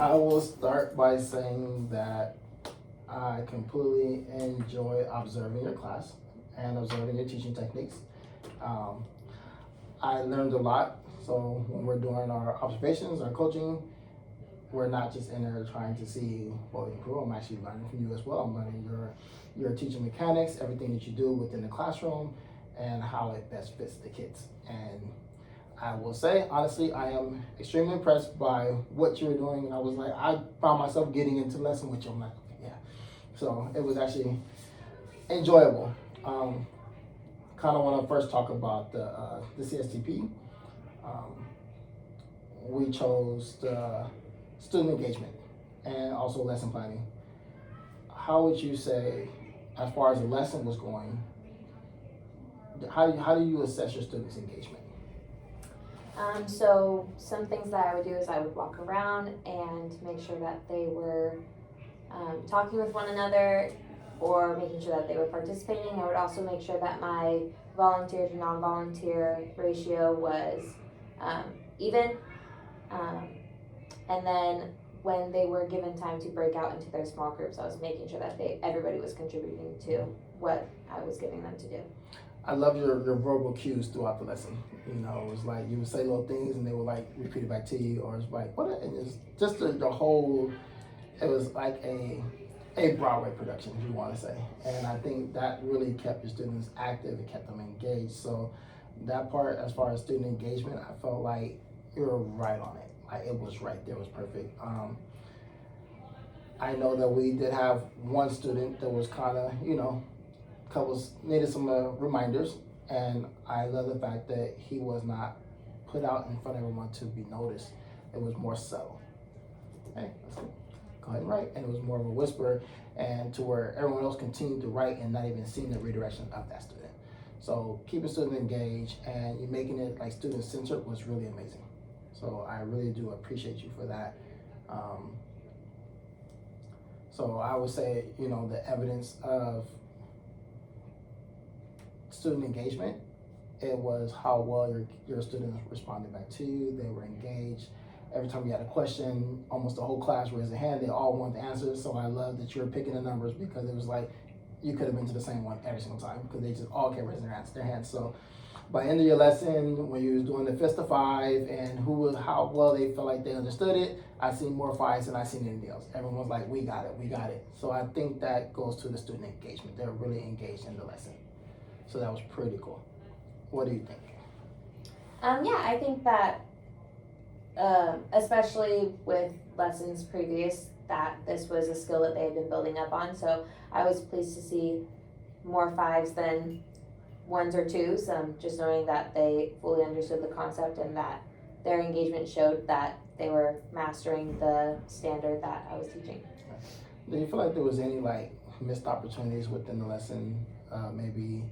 I will start by saying that I completely enjoy observing your class and observing your teaching techniques. Um, I learned a lot. So when we're doing our observations, our coaching, we're not just in there trying to see what we improve. I'm actually learning from you as well. I'm learning your teaching mechanics, everything that you do within the classroom, and how it best fits the kids. And I will say, honestly, I am extremely impressed by what you were doing. And I was like, I found myself getting into lesson with you. I'm like, okay, yeah. So it was actually enjoyable. Kind of want to first talk about the CSTP. Um, we chose the student engagement and also lesson planning. How would you say, as far as the lesson was going, how do you assess your students' engagement? So some things that I would do is I would walk around and make sure that they were talking with one another or making sure that they were participating. I would also make sure that my volunteer to non-volunteer ratio was even. And then when they were given time to break out into their small groups, I was making sure that everybody was contributing to what I was giving them to do. I love your verbal cues throughout the lesson. You know, it was like you would say little things and they would like repeat it back to you, or it's like, what? And it's just the whole, it was like a Broadway production, if you want to say. And I think that really kept your students active, it kept them engaged. So that part, as far as student engagement, I felt like you were right on it. Like it was right there, it was perfect. I know that we did have one student that was kind of, couples needed some reminders, and I love the fact that he was not put out in front of everyone to be noticed. It was more subtle. Hey, let's go ahead and write, and it was more of a whisper, and to where everyone else continued to write and not even seeing the redirection of that student. So keeping students engaged and you making it like student centered was really amazing. So I really do appreciate you for that. So I would say, the evidence of student engagement, it was how well your students responded back to you. They were engaged. Every time you had a question, almost the whole class raised their hand. They all wanted the answers. So I love that you were picking the numbers, because it was like you could have been to the same one every single time, because they just all kept raising their hands. So by the end of your lesson, when you was doing the fist of five and how well they felt like they understood it, I seen more fives than I seen anything else. Everyone was like, we got it. So I think that goes to the student engagement. They're really engaged in the lesson. So that was pretty cool. What do you think? Yeah, I think that especially with lessons previous, that this was a skill that they had been building up on. So I was pleased to see more fives than ones or twos, just knowing that they fully understood the concept and that their engagement showed that they were mastering the standard that I was teaching. Do you feel like there was any missed opportunities within the lesson? Maybe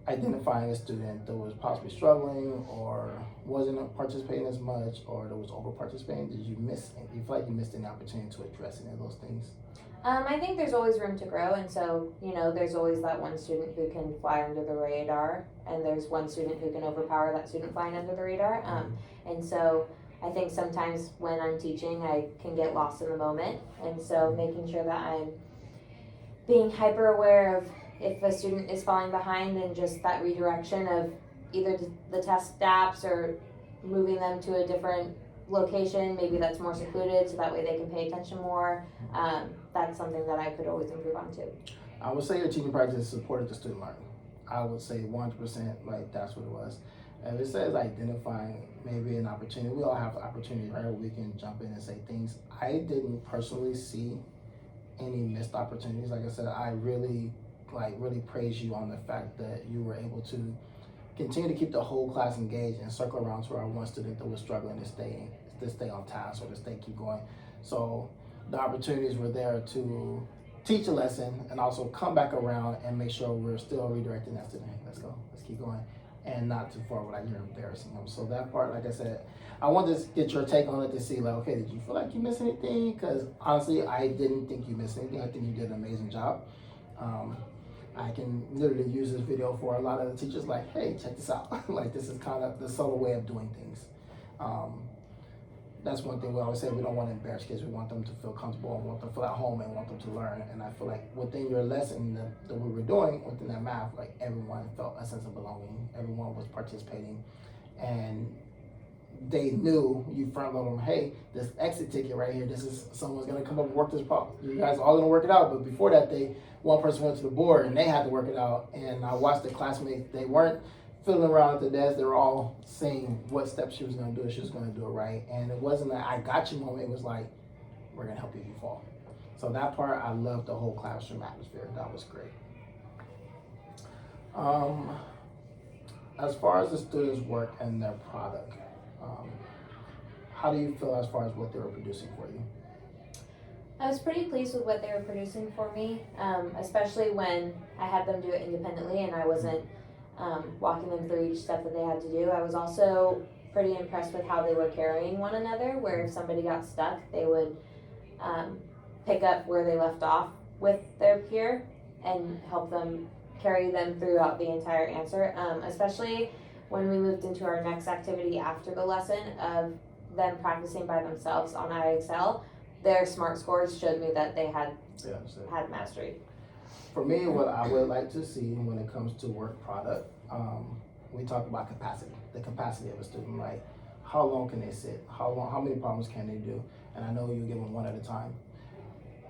identifying a student that was possibly struggling or wasn't participating as much, or that was over participating? Do you feel like you missed any opportunity to address any of those things? I think there's always room to grow, and so, there's always that one student who can fly under the radar, and there's one student who can overpower that student flying under the radar. And so I think sometimes when I'm teaching, I can get lost in the moment, and so making sure that I'm being hyper aware of if a student is falling behind, and just that redirection of either the test apps or moving them to a different location, maybe that's more secluded, so that way they can pay attention more. That's something that I could always improve on too. I would say your teaching practice supported the student learning. I would say 100%, that's what it was. And it says identifying maybe an opportunity. We all have the opportunity, right, where we can jump in and say things. I didn't personally see any missed opportunities. Like I said, I really praise you on the fact that you were able to continue to keep the whole class engaged and circle around to our one student that was struggling to stay on task or to keep going. So the opportunities were there to teach a lesson and also come back around and make sure we're still redirecting that student. Hey, let's go, let's keep going, and not too far where you're embarrassing them. So that part, like I said, I wanted to get your take on it to see okay, did you feel like you missed anything? Because honestly, I didn't think you missed anything. I think you did an amazing job. I can literally use this video for a lot of the teachers, like, hey, check this out. This is kind of the subtle way of doing things. that's one thing we always say. We don't want to embarrass kids. We want them to feel comfortable and want them to feel at home and want them to learn. And I feel like within your lesson that we were doing within that math, like everyone felt a sense of belonging. Everyone was participating, and they knew you front load them. Hey, this exit ticket right here. This is someone's gonna come up and work this problem. You guys are all gonna work it out. But before that, one person went to the board and they had to work it out. And I watched the classmates. They weren't fiddling around at the desk. They were all saying what steps she was gonna do. She was gonna do it right. And it wasn't that I got you moment. It was like, we're gonna help you if you fall. So that part, I loved the whole classroom atmosphere. That was great. As far as the students' work and their product, how do you feel as far as what they were producing for you? I was pretty pleased with what they were producing for me, especially when I had them do it independently and I wasn't walking them through each step that they had to do. I was also pretty impressed with how they were carrying one another, where if somebody got stuck, they would pick up where they left off with their peer and help them carry them throughout the entire answer, especially when we moved into our next activity after the lesson of them practicing by themselves on IXL. Their SMART scores showed me that they had mastery. For me, what I would like to see when it comes to work product, we talk about capacity, the capacity of a student. Like, how long can they sit? How many problems can they do? And I know you give them one at a time.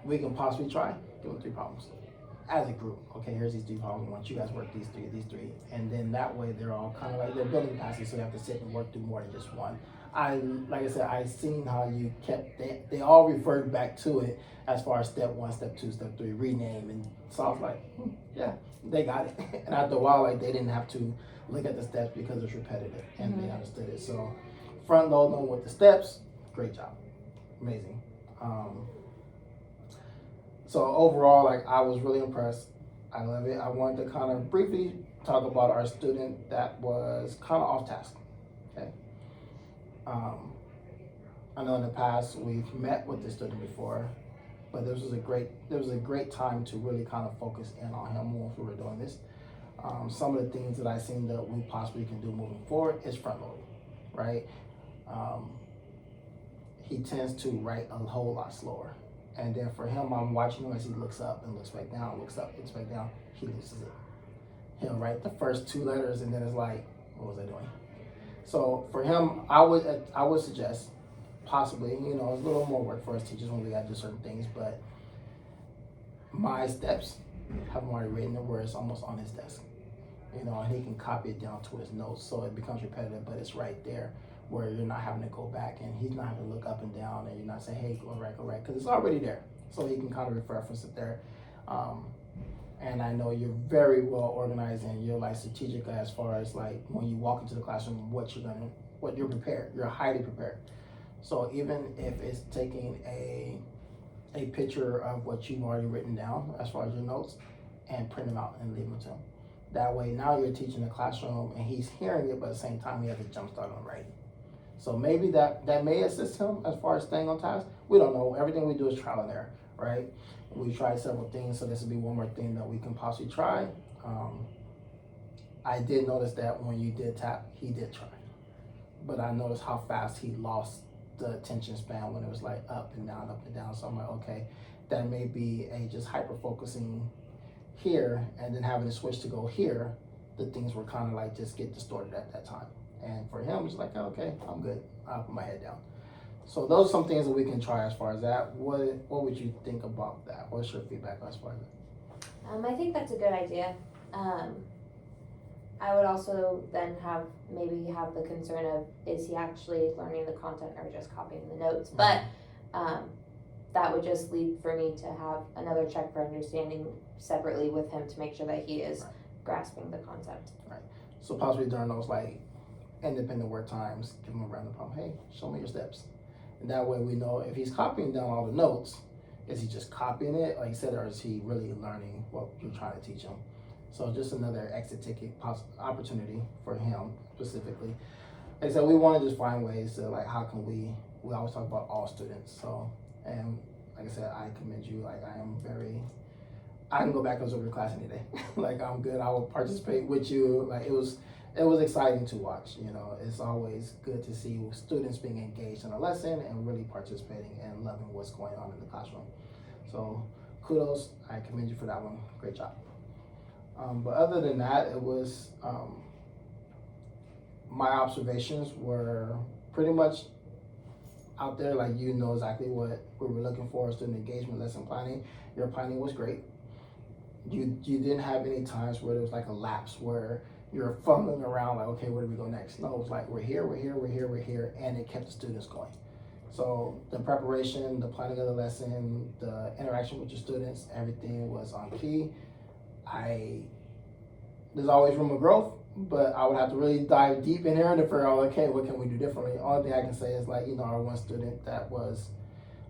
We can possibly try, give them 3 problems. As a group, okay, here's these 3 problems. I want you guys to work these three. And then that way they're all kind of like, they're building capacity, so they have to sit and work through more than just one. Like I said, I seen how you kept, they all referred back to it as far as step 1, step 2, step 3, rename. And so I was like, yeah, they got it. And after a while, like, they didn't have to look at the steps because it's repetitive and they understood it. So front load them with the steps, great job, amazing. So overall, like, I was really impressed. I love it. I wanted to kind of briefly talk about our student that was kind of off task, okay? I know in the past we've met with this student before, but there was a great time to really kind of focus in on him once we were doing this. Some of the things that I seen that we possibly can do moving forward is front loading, right? He tends to write a whole lot slower. And then for him, I'm watching him as he looks up and looks back down, looks up, looks back down, he loses it. He'll write the first 2 letters and then it's like, what was I doing? So for him, I would suggest possibly, it's a little more work for us teachers when we got to do certain things, but my steps have him already written it where it's almost on his desk, and he can copy it down to his notes, so it becomes repetitive, but it's right there where you're not having to go back and he's not having to look up and down and you're not saying, hey, go right, because it's already there. So he can kind of reference it there. And I know you're very well organized and you're like strategic as far as like when you walk into the classroom, what you're prepared. You're highly prepared. So even if it's taking a picture of what you've already written down as far as your notes and print them out and leave them to him. That way now you're teaching the classroom and he's hearing it, but at the same time he has a jump start on writing. So maybe that may assist him as far as staying on task. We don't know. Everything we do is trial and error, right? We tried several things, so this will be one more thing that we can possibly try. I did notice that when you did tap, he did try. But I noticed how fast he lost the attention span when it was like up and down, up and down. So I'm like, okay, that may be just hyper-focusing here and then having to switch to go here. The things were kind of like just get distorted at that time. And for him, it's like, okay, I'm good. I'll put my head down. So those are some things that we can try as far as that. What would you think about that? What's your feedback as far as that? I think that's a good idea. I would also then have the concern of, is he actually learning the content or just copying the notes? But that would just lead for me to have another check for understanding separately with him to make sure that he is grasping the concept. Right. So possibly during those like independent work times, give him a random problem. Hey, show me your steps. And that way we know if he's copying down all the notes, is he just copying it, like you said, or is he really learning what you're trying to teach him? So just another exit ticket opportunity for him specifically. Like I said, we want to just find ways to like, how can we always talk about all students. So, and like I said, I commend you. Like I can go back and observe your class any day. Like I'm good. I will participate with you. Like it it was exciting to watch. You know, it's always good to see students being engaged in a lesson and really participating and loving what's going on in the classroom. So kudos, I commend you for that one. Great job. But other than that, it was my observations were pretty much out there. Like, you know exactly what we were looking for: student engagement, lesson planning. Your planning was great. You didn't have any times where there was like a lapse where you're fumbling around like, okay, where do we go next? No, it was like, we're here, and it kept the students going. So the preparation, the planning of the lesson, the interaction with your students, everything was on key. There's always room for growth, but I would have to really dive deep in here to figure out, okay, what can we do differently? The only thing I can say is, like, our one student that was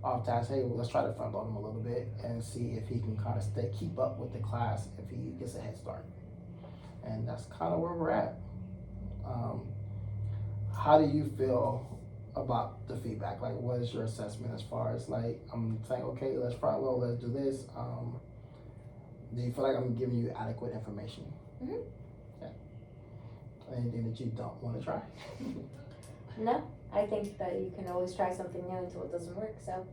off task, hey, well, let's try to front load him a little bit and see if he can kind of keep up with the class if he gets a head start. And that's kind of where we're at. How do you feel about the feedback? Like, what is your assessment as far as, like, I'm saying, okay, let's front load, let's do this. Do you feel like I'm giving you adequate information? Mm-hmm. Yeah. Anything that you don't want to try? No, I think that you can always try something new until it doesn't work. So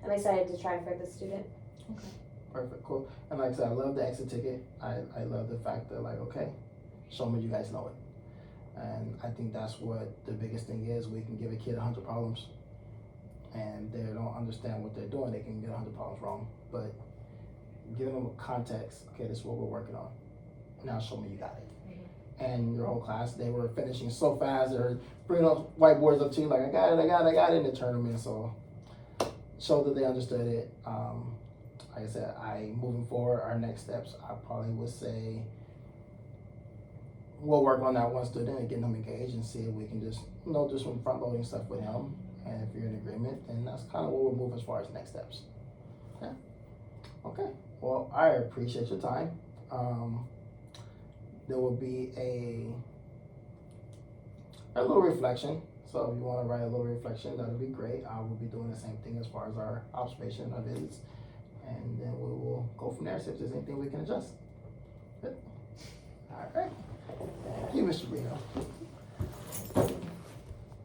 I'm excited to try for the student. Okay. Perfect, cool. And like I said, I love the exit ticket. I love the fact that, like, okay, show me you guys know it. And I think that's what the biggest thing is. We can give a kid 100 problems and they don't understand what they're doing. They can get 100 problems wrong. But giving them a context, okay, this is what we're working on. Now show me you got it. Mm-hmm. And your whole class, they were finishing so fast. They're bringing up whiteboards up to you like, I got it, and they turn them in. So show that they understood it. Like I said, moving forward, our next steps, I probably would say we'll work on that one student and getting them engaged and see if we can just, do some front loading stuff with him. And if you're in agreement, then that's kind of where we'll move as far as next steps. Yeah. Okay. Well, I appreciate your time. There will be a little reflection. So if you want to write a little reflection, that would be great. I will be doing the same thing as far as our observation of visits. And then we will go from there, see if there's anything we can adjust. Good. All right. Thank you, Mr. Reno.